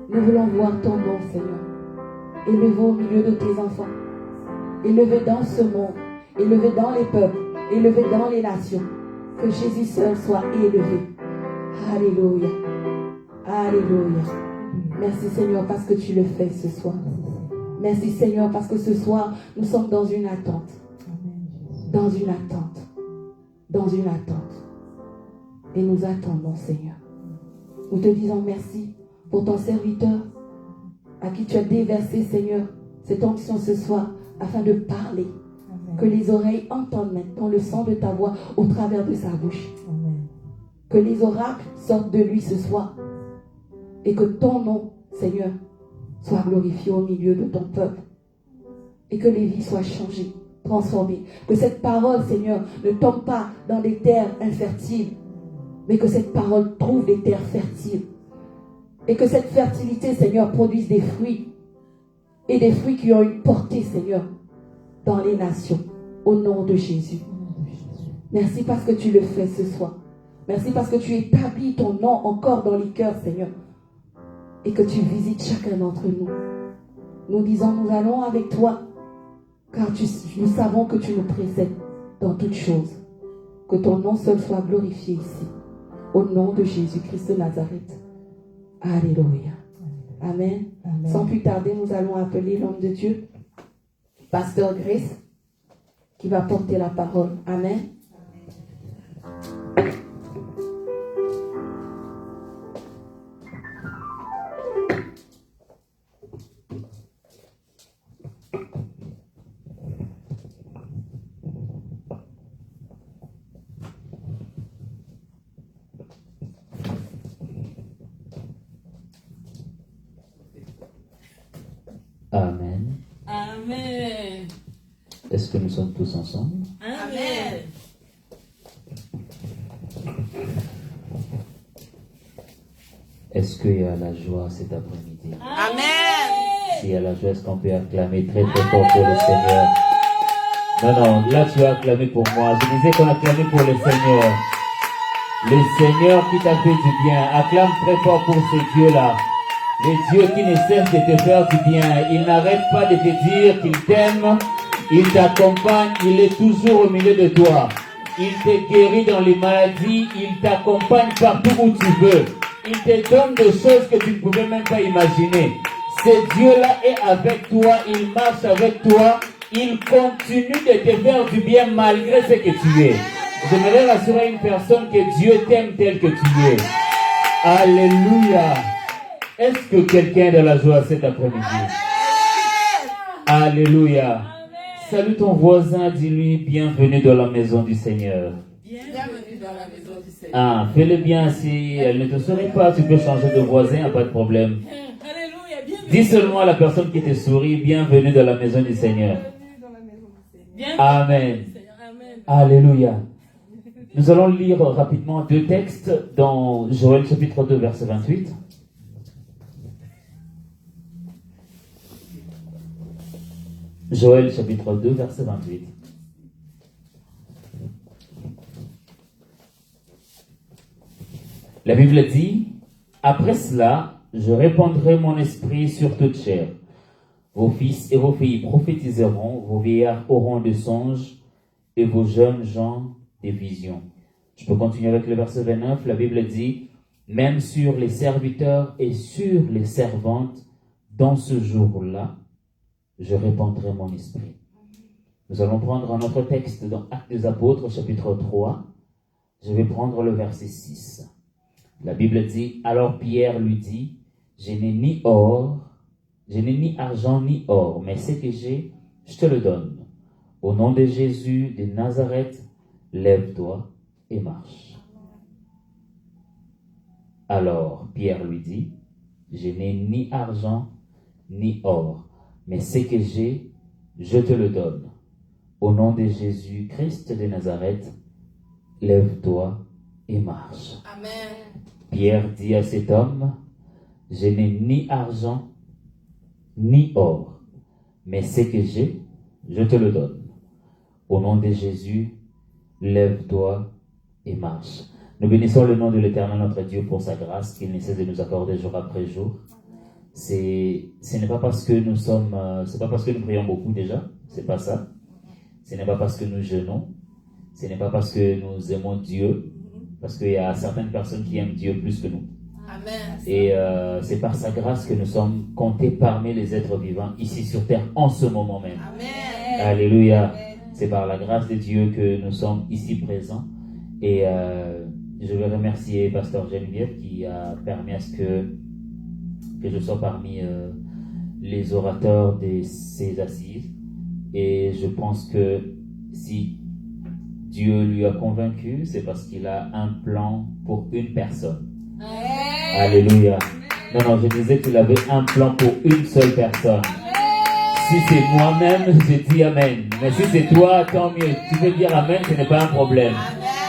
Nous voulons voir ton nom, Seigneur. Élevé au milieu de tes enfants. Élevé dans ce monde. Élevé dans les peuples. Élevé dans les nations. Que Jésus seul soit élevé. Alléluia. Alléluia. Merci Seigneur parce que tu le fais ce soir. Merci Seigneur parce que ce soir, nous sommes dans une attente. Dans une attente. Dans une attente. Et nous attendons, Seigneur. Nous te disons merci pour ton serviteur à qui tu as déversé, Seigneur, cette onction ce soir afin de parler. Que les oreilles entendent maintenant le son de ta voix au travers de sa bouche. Que les oracles sortent de lui ce soir. Et que ton nom, Seigneur, soit glorifié au milieu de ton peuple. Et que les vies soient changées, transformées. Que cette parole, Seigneur, ne tombe pas dans des terres infertiles. Mais que cette parole trouve des terres fertiles. Et que cette fertilité, Seigneur, produise des fruits. Et des fruits qui ont une portée, Seigneur, dans les nations. Au nom de Jésus. Merci parce que tu le fais ce soir. Merci parce que tu établis ton nom encore dans les cœurs, Seigneur. Et que tu visites chacun d'entre nous. Nous disons, nous allons avec toi. Car nous savons que tu nous précèdes dans toutes choses. Que ton nom seul soit glorifié ici. Au nom de Jésus-Christ de Nazareth. Alléluia. Amen. Amen. Sans plus tarder, nous allons appeler l'homme de Dieu, Pasteur Grace, qui va porter la parole. Amen. Amen. Amen. Amen. Est-ce que nous sommes tous ensemble? Amen. Est-ce qu'il y a la joie cet après-midi? Amen. S'il y a la joie, est-ce qu'on peut acclamer très très fort pour le Seigneur? Non, là tu as acclamé pour moi. Je disais qu'on acclamait pour le Seigneur. Le Seigneur qui t'a fait du bien. Acclame très fort pour ce Dieu-là. Le Dieu qui ne cesse de te faire du bien. Il n'arrête pas de te dire qu'il t'aime. Il t'accompagne. Il est toujours au milieu de toi. Il te guérit dans les maladies. Il t'accompagne partout où tu veux. Il te donne des choses que tu ne pouvais même pas imaginer. Ce Dieu-là est avec toi. Il marche avec toi. Il continue de te faire du bien malgré ce que tu es. J'aimerais rassurer une personne que Dieu t'aime tel que tu es. Alléluia. Est-ce que quelqu'un est dans la joie cet après-midi? Alléluia. Salue ton voisin, dis-lui bienvenue dans la maison du Seigneur. Bienvenue dans la maison du Seigneur. Ah, fais-le bien. Si elle ne te sourit pas, tu peux changer de voisin, pas de problème. Alléluia. Bienvenue. Dis seulement à la personne qui te sourit, bienvenue dans la maison du Seigneur. Bienvenue. Amen. Amen. Alléluia. Nous allons lire rapidement deux textes dans Joël chapitre 2, verset 28. Joël chapitre 2, verset 28. La Bible dit, « Après cela, je répandrai mon esprit sur toute chair. Vos fils et vos filles prophétiseront, vos vieillards auront des songes, et vos jeunes gens des visions. » Je peux continuer avec le verset 29. La Bible dit, « Même sur les serviteurs et sur les servantes, dans ce jour-là, je répandrai mon esprit. » Nous allons prendre un autre texte dans Actes des Apôtres, chapitre 3. Je vais prendre le verset 6. La Bible dit, « Alors Pierre lui dit, je n'ai ni argent ni or, mais ce que j'ai, je te le donne. Au nom de Jésus de Nazareth, lève-toi et marche. » Alors Pierre lui dit, je n'ai ni argent ni or, mais ce que j'ai, je te le donne. Au nom de Jésus-Christ de Nazareth, lève-toi et marche. Amen. Pierre dit à cet homme, je n'ai ni argent ni or, mais ce que j'ai, je te le donne. Au nom de Jésus, lève-toi et marche. Nous bénissons le nom de l'Éternel notre Dieu pour sa grâce qu'il ne cesse de nous accorder jour après jour. Ce n'est pas parce que nous sommes, c'est pas parce que nous prions beaucoup déjà, c'est pas ça. Ce n'est pas parce que nous jeûnons, ce n'est pas parce que nous aimons Dieu, parce qu'il y a certaines personnes qui aiment Dieu plus que nous. Amen. Et c'est par sa grâce que nous sommes comptés parmi les êtres vivants ici sur terre en ce moment même. Amen. Alléluia. C'est par la grâce de Dieu que nous sommes ici présents. Et je veux remercier Pasteur Geneviève qui a permis à ce que je sois parmi les orateurs de ces assises. Et je pense que si Dieu lui a convaincu, c'est parce qu'il a un plan pour une personne. Amen. Alléluia. Non, je disais qu'il avait un plan pour une seule personne. Si c'est moi-même, je dis Amen. Mais si c'est toi, tant mieux. Tu peux dire Amen, ce n'est pas un problème.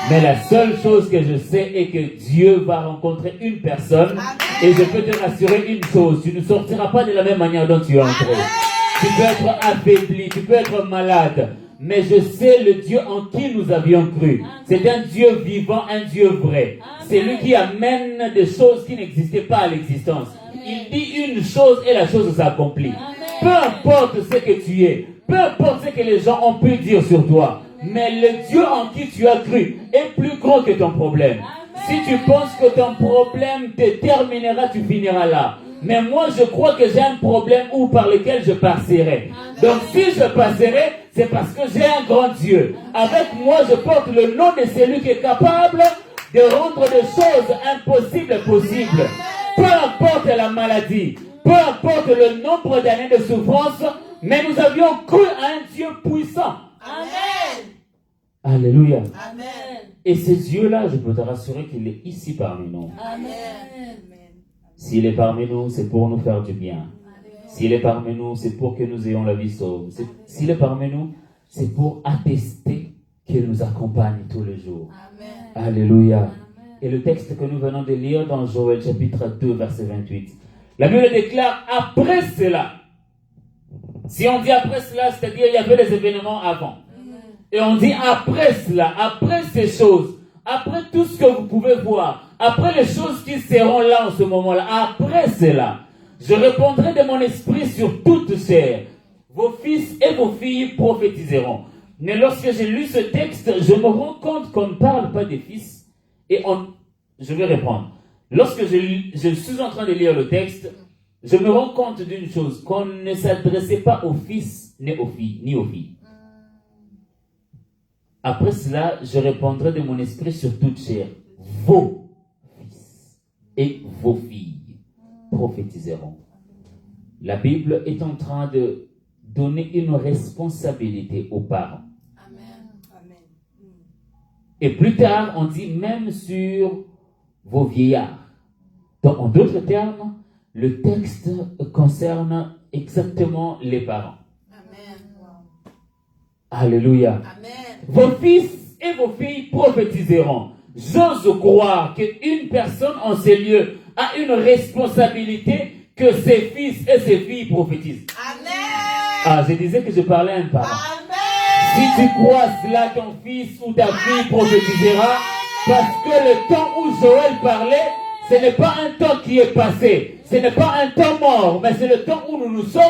Mais la seule chose que je sais est que Dieu va rencontrer une personne. Et je peux te rassurer une chose, tu ne sortiras pas de la même manière dont tu es entré. Tu peux être affaibli, tu peux être malade. Mais je sais le Dieu en qui nous avions cru. C'est un Dieu vivant, un Dieu vrai. C'est lui qui amène des choses qui n'existaient pas à l'existence. Il dit une chose et la chose s'accomplit. Peu importe ce que tu es, peu importe ce que les gens ont pu dire sur toi, mais le Dieu en qui tu as cru est plus grand que ton problème. Si tu penses que ton problème te terminera, tu finiras là. Mais moi, je crois que j'ai un problème par lequel je passerai. Donc, si je passerai, c'est parce que j'ai un grand Dieu. Avec moi, je porte le nom de celui qui est capable de rendre des choses impossibles possibles. Peu importe la maladie, peu importe le nombre d'années de souffrance, mais nous avions cru à un Dieu puissant. Amen. Alléluia. Amen. Et ce Dieu-là, je peux te rassurer qu'il est ici parmi nous. Amen. S'il est parmi nous, c'est pour nous faire du bien. S'il est parmi nous, c'est pour que nous ayons la vie sauve. S'il est parmi nous, c'est pour attester qu'il nous accompagne tous les jours. Amen. Alléluia. Et le texte que nous venons de lire dans Joël chapitre 2, verset 28. La Bible déclare après cela. Si on dit après cela, c'est-à-dire il y avait des événements avant. Et on dit après cela, après ces choses, après tout ce que vous pouvez voir, après les choses qui seront là en ce moment-là, après cela, je répondrai de mon esprit sur toute chair. Vos fils et vos filles prophétiseront. Mais lorsque j'ai lu ce texte, je me rends compte qu'on ne parle pas des fils. Je vais répondre. Lorsque je suis en train de lire le texte, je me rends compte d'une chose, qu'on ne s'adressait pas aux fils ni aux filles. Après cela, je répondrai de mon esprit sur toute chair. Vos fils et vos filles prophétiseront. La Bible est en train de donner une responsabilité aux parents. Amen. Et plus tard, on dit même sur vos vieillards. Donc, en d'autres termes, le texte concerne exactement les parents. Amen. Alléluia. Amen. Vos fils et vos filles prophétiseront. J'ose croire qu'une personne en ces lieux a une responsabilité que ses fils et ses filles prophétisent. Amen. Je disais que je parlais à un parent. Amen. Si tu crois cela, ton fils ou ta fille prophétisera, parce que le temps où Joël parlait, ce n'est pas un temps qui est passé, ce n'est pas un temps mort, mais c'est le temps où nous sommes,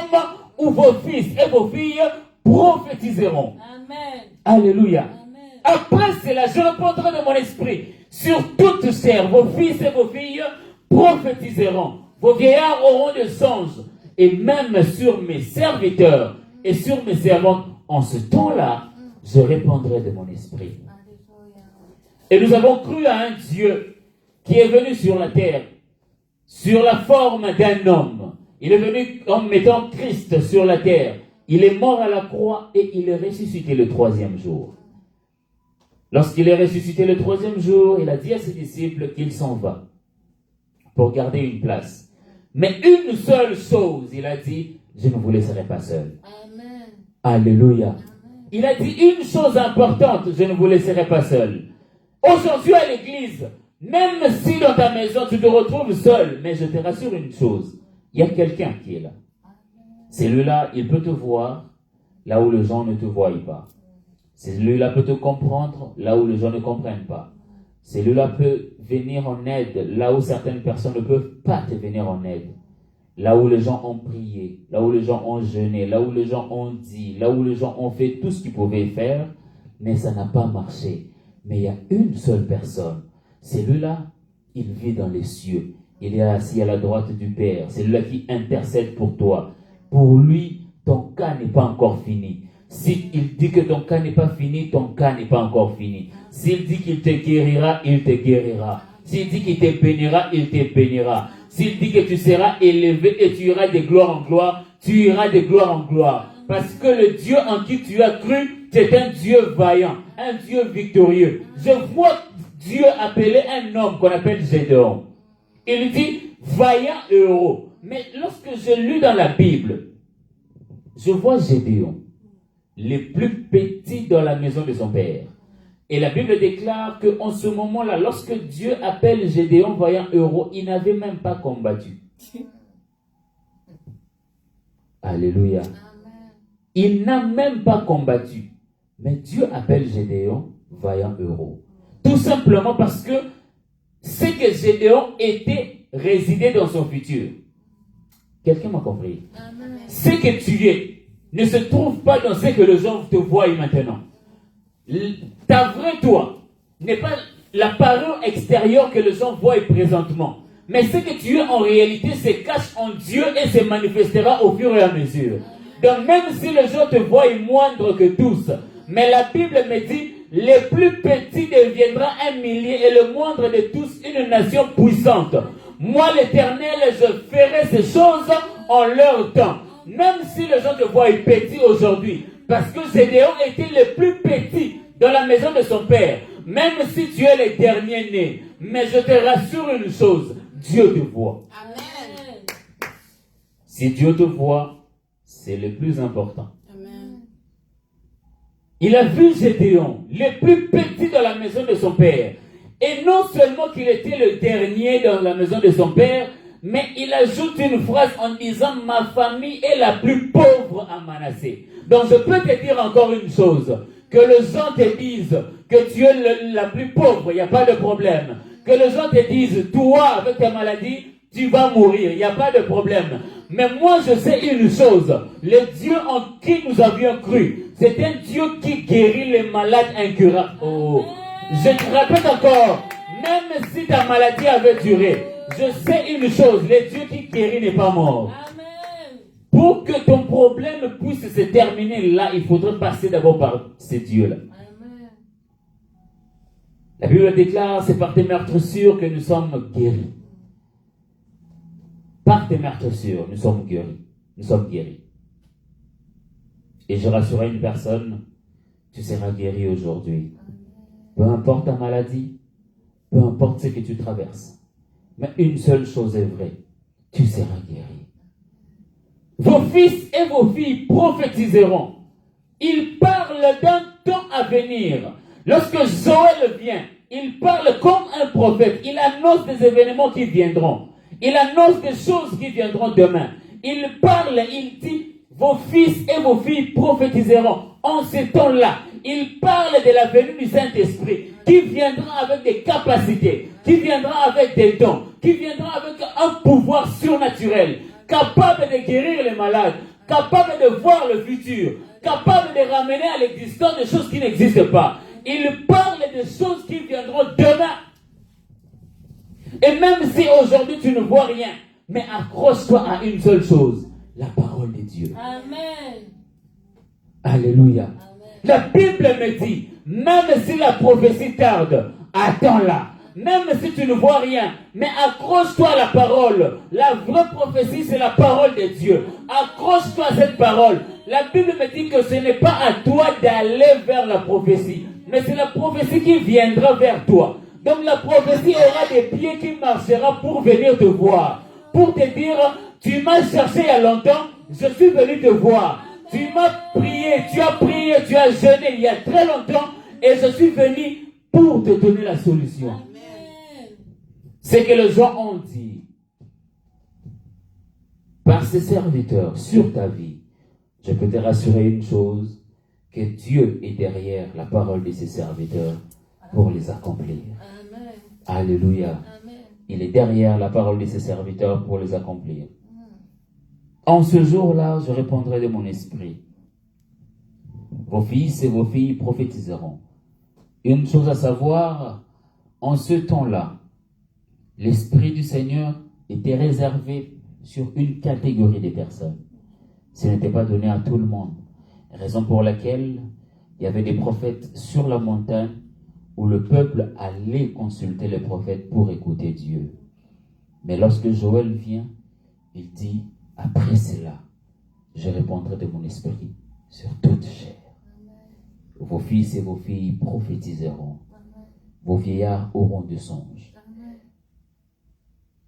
où vos fils et vos filles prophétiseront. Amen. Alléluia. Amen. Après cela, je répondrai de mon esprit sur toute chair. Vos fils et vos filles prophétiseront. Vos vieillards auront des songes. Et même sur mes serviteurs et sur mes servantes, en ce temps-là, je répondrai de mon esprit. Et nous avons cru à un Dieu qui est venu sur la terre, sur la forme d'un homme. Il est venu en mettant Christ sur la terre. Il est mort à la croix et il est ressuscité le 3e jour. Lorsqu'il est ressuscité le 3e jour, il a dit à ses disciples qu'il s'en va pour garder une place. Mais une seule chose, il a dit, je ne vous laisserai pas seul. Amen. Alléluia. Il a dit une chose importante, je ne vous laisserai pas seul. Aujourd'hui à l'église, même si dans ta maison tu te retrouves seul, mais je te rassure une chose, il y a quelqu'un qui est là. Celui-là, il peut te voir là où les gens ne te voient pas. Celui-là peut te comprendre là où les gens ne comprennent pas. Celui-là peut venir en aide là où certaines personnes ne peuvent pas te venir en aide. Là où les gens ont prié, là où les gens ont jeûné, là où les gens ont dit, là où les gens ont fait tout ce qu'ils pouvaient faire, mais ça n'a pas marché. Mais il y a une seule personne. Celui-là, il vit dans les cieux. Il est assis à la droite du Père. C'est lui qui intercède pour toi. Pour lui, ton cas n'est pas encore fini. S'il dit que ton cas n'est pas fini, ton cas n'est pas encore fini. S'il dit qu'il te guérira, il te guérira. S'il dit qu'il te bénira, il te bénira. S'il dit que tu seras élevé et tu iras de gloire en gloire, tu iras de gloire en gloire. Parce que le Dieu en qui tu as cru, c'est un Dieu vaillant, un Dieu victorieux. Je vois Dieu appeler un homme qu'on appelle Gédéon. Il dit vaillant et héros. Mais lorsque je lis dans la Bible, je vois Gédéon, le plus petit dans la maison de son père. Et la Bible déclare qu'en ce moment-là, lorsque Dieu appelle Gédéon vaillant héros, il n'avait même pas combattu. Alléluia. Il n'a même pas combattu. Mais Dieu appelle Gédéon vaillant héros. Tout simplement parce que c'est que Gédéon était résidé dans son futur. Quelqu'un m'a compris? Ce que tu es ne se trouve pas dans ce que les gens te voient maintenant. Ta vraie toi n'est pas l'apparence extérieure que les gens voient présentement. Mais ce que tu es en réalité se cache en Dieu et se manifestera au fur et à mesure. Donc même si les gens te voient moindre que tous, mais la Bible me dit, le plus petit deviendra un millier et le moindre de tous une nation puissante. Moi l'Éternel, je ferai ces choses en leur temps. Même si les gens te voient petit aujourd'hui, parce que Gédéon était le plus petit dans la maison de son père, même si tu es le dernier né, mais je te rassure une chose, Dieu te voit. Amen. Si Dieu te voit, c'est le plus important. Amen. Il a vu Gédéon, le plus petit dans la maison de son père. Et non seulement qu'il était le dernier dans la maison de son père, mais il ajoute une phrase en disant « Ma famille est la plus pauvre à Manassé ». Donc je peux te dire encore une chose, que les gens te disent que tu es la plus pauvre, il n'y a pas de problème. Que les gens te disent « Toi, avec ta maladie, tu vas mourir », il n'y a pas de problème. Mais moi je sais une chose, le Dieu en qui nous avions cru, c'est un Dieu qui guérit les malades incurables. Oh. Je te répète encore, même si ta maladie avait duré, je sais une chose, le Dieu qui guérit n'est pas mort. Amen. Pour que ton problème puisse se terminer là, il faudrait passer d'abord par ces dieux-là. Amen. La Bible déclare, c'est par tes meurtrissures que nous sommes guéris. Par tes meurtrissures, nous sommes guéris. Nous sommes guéris. Et je rassurerai une personne, tu seras guéri aujourd'hui. Peu importe ta maladie, peu importe ce que tu traverses. Mais une seule chose est vraie, tu seras guéri. Vos fils et vos filles prophétiseront. Ils parlent d'un temps à venir. Lorsque Joël vient, il parle comme un prophète. Il annonce des événements qui viendront. Il annonce des choses qui viendront demain. Il parle, il dit, vos fils et vos filles prophétiseront. En ce temps-là, il parle de la venue du Saint-Esprit qui viendra avec des capacités, qui viendra avec des dons, qui viendra avec un pouvoir surnaturel, capable de guérir les malades, capable de voir le futur, capable de ramener à l'existence des choses qui n'existent pas. Il parle des choses qui viendront demain. Et même si aujourd'hui tu ne vois rien, mais accroche-toi à une seule chose, la parole de Dieu. Amen. Alléluia. Amen. La Bible me dit, même si la prophétie tarde, attends-la. Même si tu ne vois rien, mais accroche-toi à la parole. La vraie prophétie, c'est la parole de Dieu. Accroche-toi à cette parole. La Bible me dit que ce n'est pas à toi d'aller vers la prophétie, mais c'est la prophétie qui viendra vers toi. Donc la prophétie aura des pieds qui marchera pour venir te voir. Pour te dire, tu m'as cherché il y a longtemps, je suis venu te voir. Tu m'as prié, tu as jeûné il y a très longtemps et je suis venu pour te donner la solution. Amen. C'est que les gens ont dit par ses serviteurs sur ta vie. Je peux te rassurer une chose, que Dieu est derrière la parole de ses serviteurs pour les accomplir. Amen. Alléluia. Amen. Il est derrière la parole de ses serviteurs pour les accomplir. En ce jour-là, je répondrai de mon esprit. Vos fils et vos filles prophétiseront. Une chose à savoir, en ce temps-là, l'Esprit du Seigneur était réservé sur une catégorie de personnes. Ce n'était pas donné à tout le monde. Raison pour laquelle il y avait des prophètes sur la montagne où le peuple allait consulter les prophètes pour écouter Dieu. Mais lorsque Joël vient, il dit, après cela, je répondrai de mon esprit sur toute chair. Vos fils et vos filles prophétiseront. Vos vieillards auront des songes.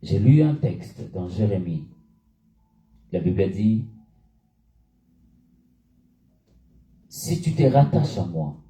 J'ai lu un texte dans Jérémie. La Bible dit, si tu te rattaches à moi,